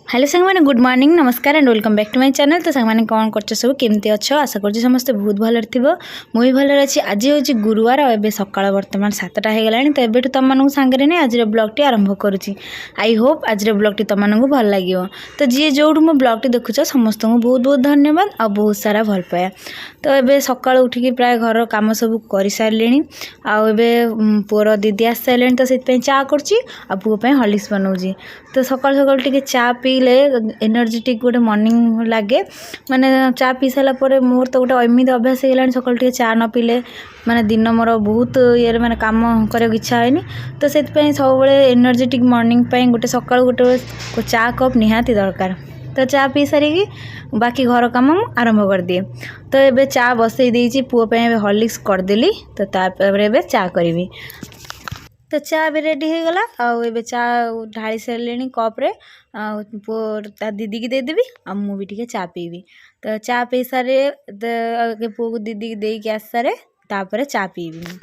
Hello सांग मैंने good morning नमस्कार and welcome back to my channel. तो सांग मैंने कौन कर सब केमती अच्छो आशा कर समस्ते बहुत भल मुझे भल अच्छी। आज हूँ गुरुवार और सका बर्तमान 7टा हो गला। तो ये तुम मानक सांगे नहीं आज ब्लॉग टी आरंभ करुच्ची। आई होप आज ब्लॉग टी तुम मानक भल लगे। तो जी जो मो ब्लॉग टी देखुच समस्त को बहुत बहुत धन्यवाद और बहुत सारा भल पाया। तो ये सका उठिकी प्राय घर कम सब कर सारे पुअर दीदी आस सारे तो से चा कर पुओं हॉर्लिक्स बनाऊँगी। तो सका सका टे चा पीले एनर्जेटिक गोटे मॉर्निंग लगे माने चा पी सारापर मोर तो गोटे एमती अभ्यास हो सका टे चा न पीले माने दिन मोर बहुत ये माने काम करने इच्छा है। तो से सब एनर्जेटिक मॉर्निंग गोटे सका गोटे चा कप निहाती दरकार। तो चा पी सारिकी बाकी घर काम आरंभ कर दिए। तो ये चा बसई देती पुओं हॉर्लिक्स करदेली। तो तापर चा करी। तो चा भी रेडी हो गला। आउ चा ढाली सारे कप्रे पु दीदी की देदेवी आ मु भी टे चा पीबी। तो चा पी सारे पुओ को दीदी की देकी आस सारे तापर चा पीबी।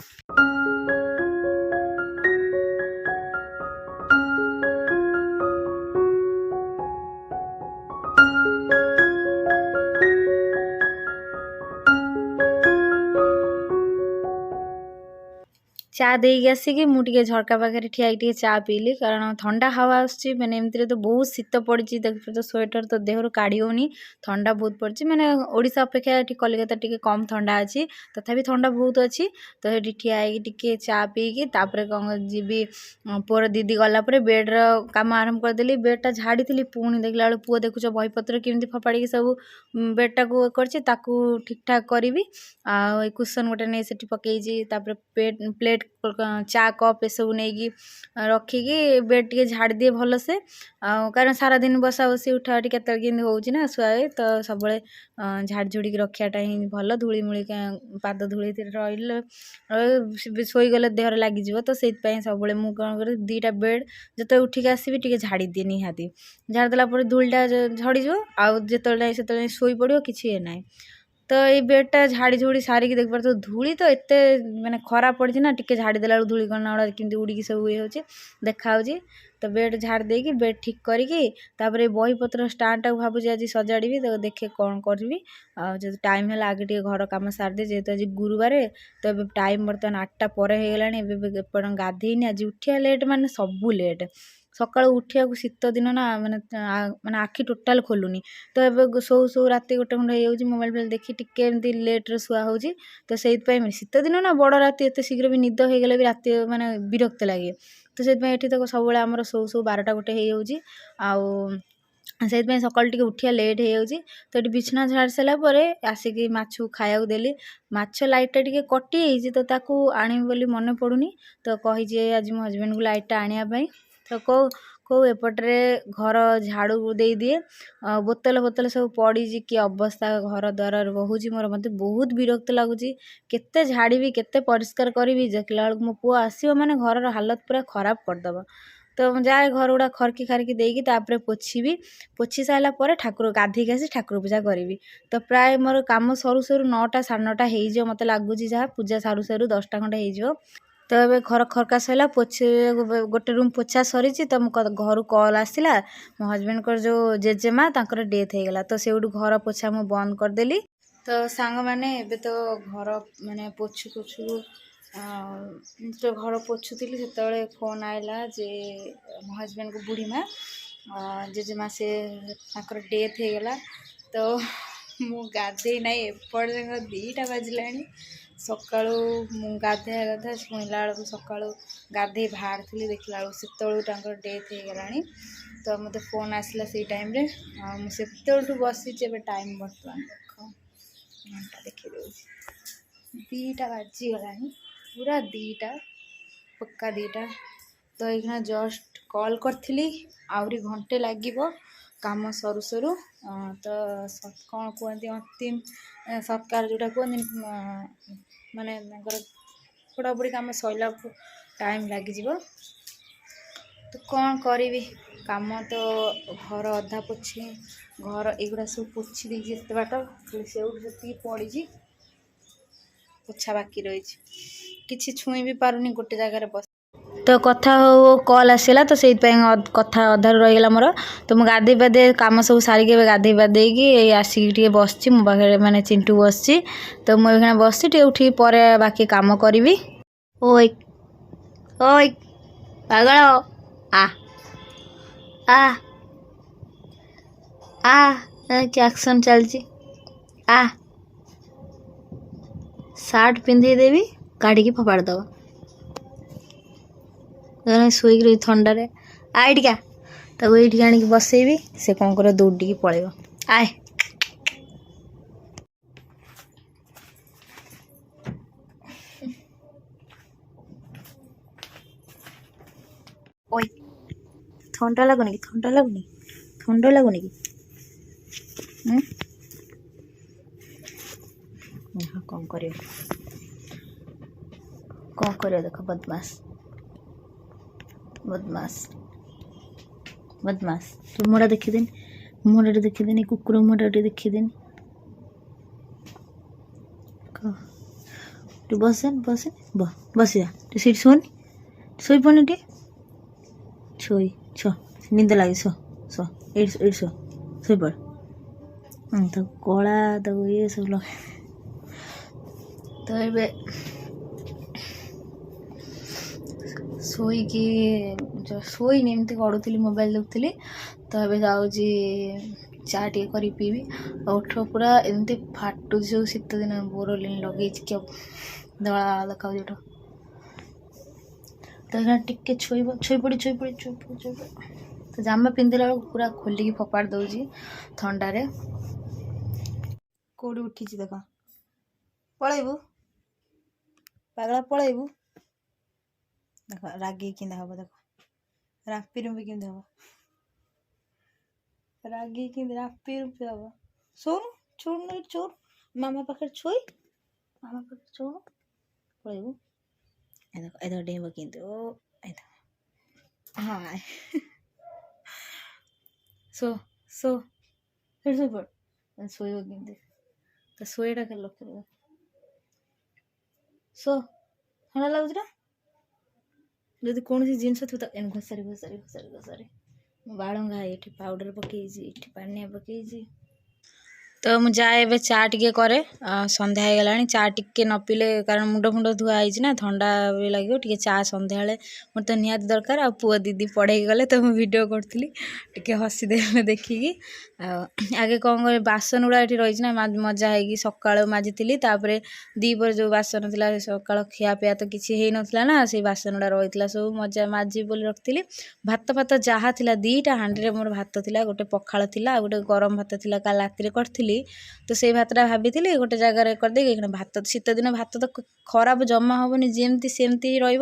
चा देकी आसिकी मुझे झरका पाखे ठिया चा पीली कारण ठंडा हवा आसुची मैंने एमती तो बहुत शीत पड़ी तो स्वेटर तो देहर काढ़ी होनी ठंडा बहुत पड़ी मैंने ओडिशा अपेक्षा ये कलिकता टी कम ठंडा अच्छी तथापि ठंडा बहुत अच्छी। तो ये ठिया टे चा पीकी तापर कौन जी पुअर दीदी गलापर बेड्र कम आरंभ करदेली। बेडटा झाड़ी थी पुणी देखला बेलू पुओ देखुच बहीपत्र केमती फपाड़ी सब बेडटा को कर ठीक ठाक करी आ कुशन गोटे नहीं से पकई प्लेट चा कप ये सब नहीं रखिकी बेड टे झाड़ी दिए भल से कारण सारा दिन बसा बसी उठा उठी के होना शुआए। तो सब झाड़ी झुड़ी रखाटा ही भल धूलीमूली पाद धूली रही शोगले देहर लगे। तो से सब मुझे कौन कर दीटा बेड जो उठिक आसबि टे झाड़ी दिए निहाती झाड़देला धूलटा झड़ीज आते शोई पड़ो कि ना। तो ये बेडटा झाड़ी झुड़ी सारिकी देख पार धूली तो एत माने खराब पड़ी ना टे झाड़ी देला धूली कणा गुड़ा केमती उड़ी सब ये होची देखा। तो बेड झाड़ देकी बेड ठीक करिकी तापर बहीपत्र स्टांड टाक भावुँ आज सजाड़ी तो देखे कौन करी जो टाइम है आगे टे घर कम सारदे जेहेतु आज गुरुवार। तो ये टाइम बर्तमान 8टा पर हो गला गाधेनी आज उठिया लेट माने सबू लेट सका उठिया शीत दिन ना माने माने आखि टोटाल खोलुनी। तो ये शो शो राति गोटे खंड हो मोबाइल फोबाइल देखी टिके एमती लेट्रे शुआ हो। तो से शीत दिन ना बड़ राति एत शीघ्र भी निद हो गले भी राति माने विरक्त लगे। तो से तो सब आम शो शो 12टा गोटे हो से सका टे उठिया लेट हो। तो ये बिछना झाड़ सारापर आसिकी माछ खाया देली माछ लाइटा टे कटि तो ताकू आनी बोली मन पड़ूनी। तो कही आज मो हजबैंड को लाइटा आने तो कौ एपटे घर झाड़ू दे दिए बोतल बोतल सब पड़ी कि अवस्था घर द्वार रोचे मोर मत बहुत विरक्त लगुच केते झाड़ी केते परिष्कार करी देखला बेलू मो पुओ आसो माने घर हालत पूरा खराब करदब। तो जाए घर गुड़ा खरकी खारिकी देकी तापर पोछी सारापर ठाकुर गाधेक आसी ठाकुर पूजा करी। तो प्राय मोर कम सरू सरू 9टा साढ़े 9टा हो मत लगुच जहाँ पूजा सारू सारू 10टा खंडे हो। तो ये घर खरका सरला पोछे गोटे रूम पोछा सरी। तो घर कल आसला मो हजबैंड को जो जेजेमा तांकर डेथ हो गला। तो से घर पोछा मु बंद करदेली। तो सांग माने एबे तो घर माने पोछु पोछु जो घर पोछुली से फोन आएला जे मो हजबैंड को बुढ़ी माँ जेजेमा से डेथ हो गला। तो मु गाधे ना एपट 2टा बाजिला सका गाधे गाधा शुणिला बेलू सका गाधे बाहर थी देखला बेलू डेथ हो गला। तो मत फोन आसला से टाइम रे मुझे बसी टाइम बर्तमान देख घंटा देखी दूसरी 2टा बाजीगला पूरा 2टा पक्का 2टा। तो ये जस्ट कॉल करी आहरी घंटे लगे काम सरू सरू। तो कौन कहते अंतिम सत्कार जोटा कहते माने पोड़ापोड़ी कम सरला टाइम लगे। तो कौन करी काम तो घर अधा पोछे घर एगुड़ा सब पोछी देती एत बाट से पड़ी पोछा बाकी रही कि छुई भी पारुनी गोटे जगार बस। तो कथा हो कॉल आसला तो से कथा अधार रहीगला मोर। तो मुझे गाधे पाधे कम सब सारिक गाधे पाधे आसिक बस मो पाखे माने चिंटू बस। तो मुझे बस उठी पर बाकी कम करी। ओए ओए पागल आ आ आ एक्शन चलची आ सार्ट पिंधे देवी काढ़ी फोपाड़ दब शोक रही थंडारे आईटिका ताको ये आणिक बसैबी से कौन कर दौड़ी पलैब आए ओए ठंडा लगुनि कि ठंडा लगुनि कि कौन कर देख बदमाश बदमाश बदमाश तू मोड़ा देखीदेनी कुकुर मोड़ा देखीदेनी तू बसन बस जा तू सीट शोनी शोई पड़नी टे शोई छ निंद लगे शो शोई पड़ तो कला तो ये सब लगे तो ये शोईकी शोईनी एमती गड़ुली मोबाइल देखुली। तो ये जाऊँगी चा टे कर पीबी ओठ पूरा एमती फाटू जो शीत दिन बोरोलिन लगे क्या धला देखा ओठ तो यहाँ टिके छुई पड़ी तो जामा पिंधला बेलू पूरा खोलिकी फोपाड़ दौजी थंडारे कौड़ी उठी देख पलैबू पागला पलैबू देख रागे कि हम देख रापी रूपी कि हम रागे कि रापी रूपी हम शोन छोड़ छोड़ मामा पाखे छुई मामा पाखे छोड़ पलैबू ए डेब कि हाँ सो पड़ शोब कि तो शोटा के लक्ष्य सो ठंडा लगुच ना जदि कौन जिनस थो तो घोसारी बाड़ंगा ये पाउडर पकई पानिया पकई तो मुझे जाए चा टे कै सन्ध्या हो गला चा टे न पीले कारण मुंड फुंड धुआई ना ठंडा भी लगे टे चा सन्ध्या मोर तो निहाती दरकार आ पुआ दीदी पढ़े गले तो मुझे वीडियो करी टे हसीदे देखिकी आगे कौन कर बासन गुड़ा ये रही ना मजा है सका माजी दीपर जो बासन था सका खियापिया तो किसी ना ना से बासन गुड़ा रही सब मजा माजी बोली रखी भात फात जहाँ थी दीटा हांडी मोर भात थी गोटे पखाड़ थी गोटे गरम भात थी काल राति करी तो से भातटा भाभी गोटे जगार करदे भात शीत दिन भात तो खराब जमा हेनी जमती सेमती रही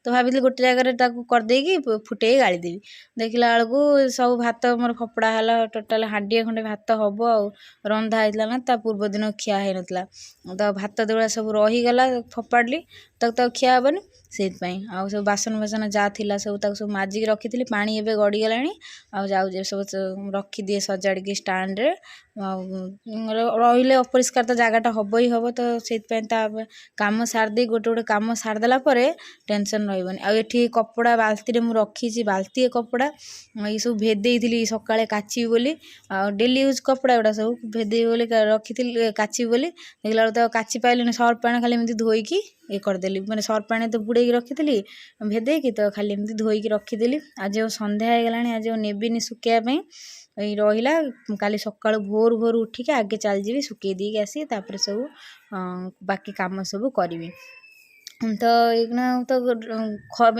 तो भाभी गोटे जगार करदेगी फुटे गाड़ीदेवी देखला बेलू सब भात मोर फपड़ा है टोटाल हांडिए खंडे भात हम आ रंधा होता ना ता पूर्व दिन खिया हो नाला तो भात देवड़ा सब रहीगला फपाड़ी तो खिया हेनी से सब बासन बासन जहाँ थी सब माजिक रखी पानी एवं गड़ीगला आउ सब रखीदिए सजाड़ी स्टाण्ड रही अपरिष्कार तो जगटा हम ही हम तो से कम सारदे गोटे गोटे कम सारदेला टेंशन रही आठी कपड़ा बाल्टी में रखी बाल्टी कपड़ा ये सब भेदे थी सका काची बोली डेली यूज कपड़ा गुड़ा सब भेदे बोली रखी काची बोली देखला तो काची पाइल सर्फ पानी खाली एमती धोईकी ये करदेली मैंने सर्फ पानी तो बुड़े रखी भेदेकी तो खाली एमती धोईकी रखीदेली आज सन्ध्या हो गला आज नेबिनी सुखापी रहीला काली सका भोर उठिक आगे चल जी सुखई देकी आसी तापर सब बाकी काम सब करी तो एकना तो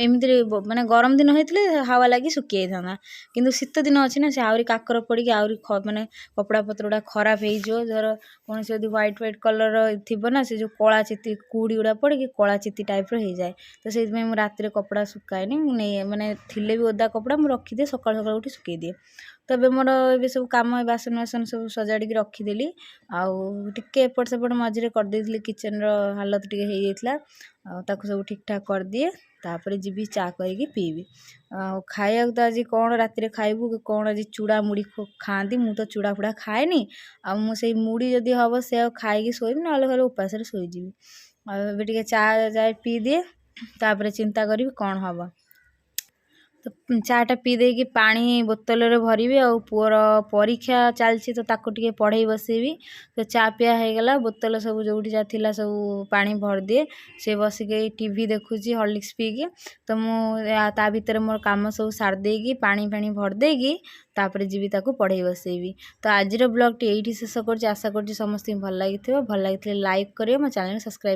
एमती माने गरम दिन होते हावा लगी सुखी था कि शीत दिन अच्छी ना से आहरी काकर पड़ी आहरी माने कपड़ा पत्र गुड़ा खराब हो धर कौन से व्हाइट कलर थी ना से जो कला चिति कुड़ी गुड़ा पड़ी कला चिति टाइप हो जाए तो से राति कपड़ा सुखाएनी माने थिले भी ओदा कपड़ा मुझे रखीदिए सका सका उठी सुखई दिए तो मोर ये सब कम बासन बासन सब सजाड़ी रखीदेली आउ टिके एपट सेपट मझे करदे किचन हालत टे हो जाता सब ठीक ठाक कर दिए तापर जी चा करके पीबी खाया तो आज कौन राति खाइबू कौन आज चूड़ा मुड़ी खाती मु तो चूड़ा फूड़ा खाएनी आ मुझे मुड़ी जदि हम से खाई शोबी ना खाली उपास शोजी टे चा जाए पी दिए तापर चिंता करी कौन हम। तो चाटा पी देकी पानी बोतल रे भरबी आ पुअर परीक्षा चलती तो ताको टिके पढ़े बसेबी। तो चा पिया हो गला बोतल सब जो थिला सब पानी भर दिए से बसिक टीवी देखुची हॉर्लिक्स पीकी। तो ता भीतर मोर काम सब सार देकी पानी पानी भर देकी तापर जीवी ताको पढ़े बसेबी। तो आज ब्लॉग टी एठी शेष कर आशा कर समस्त भल लगी भल लगी लाइक करियो मो चैनल सब्सक्राइब।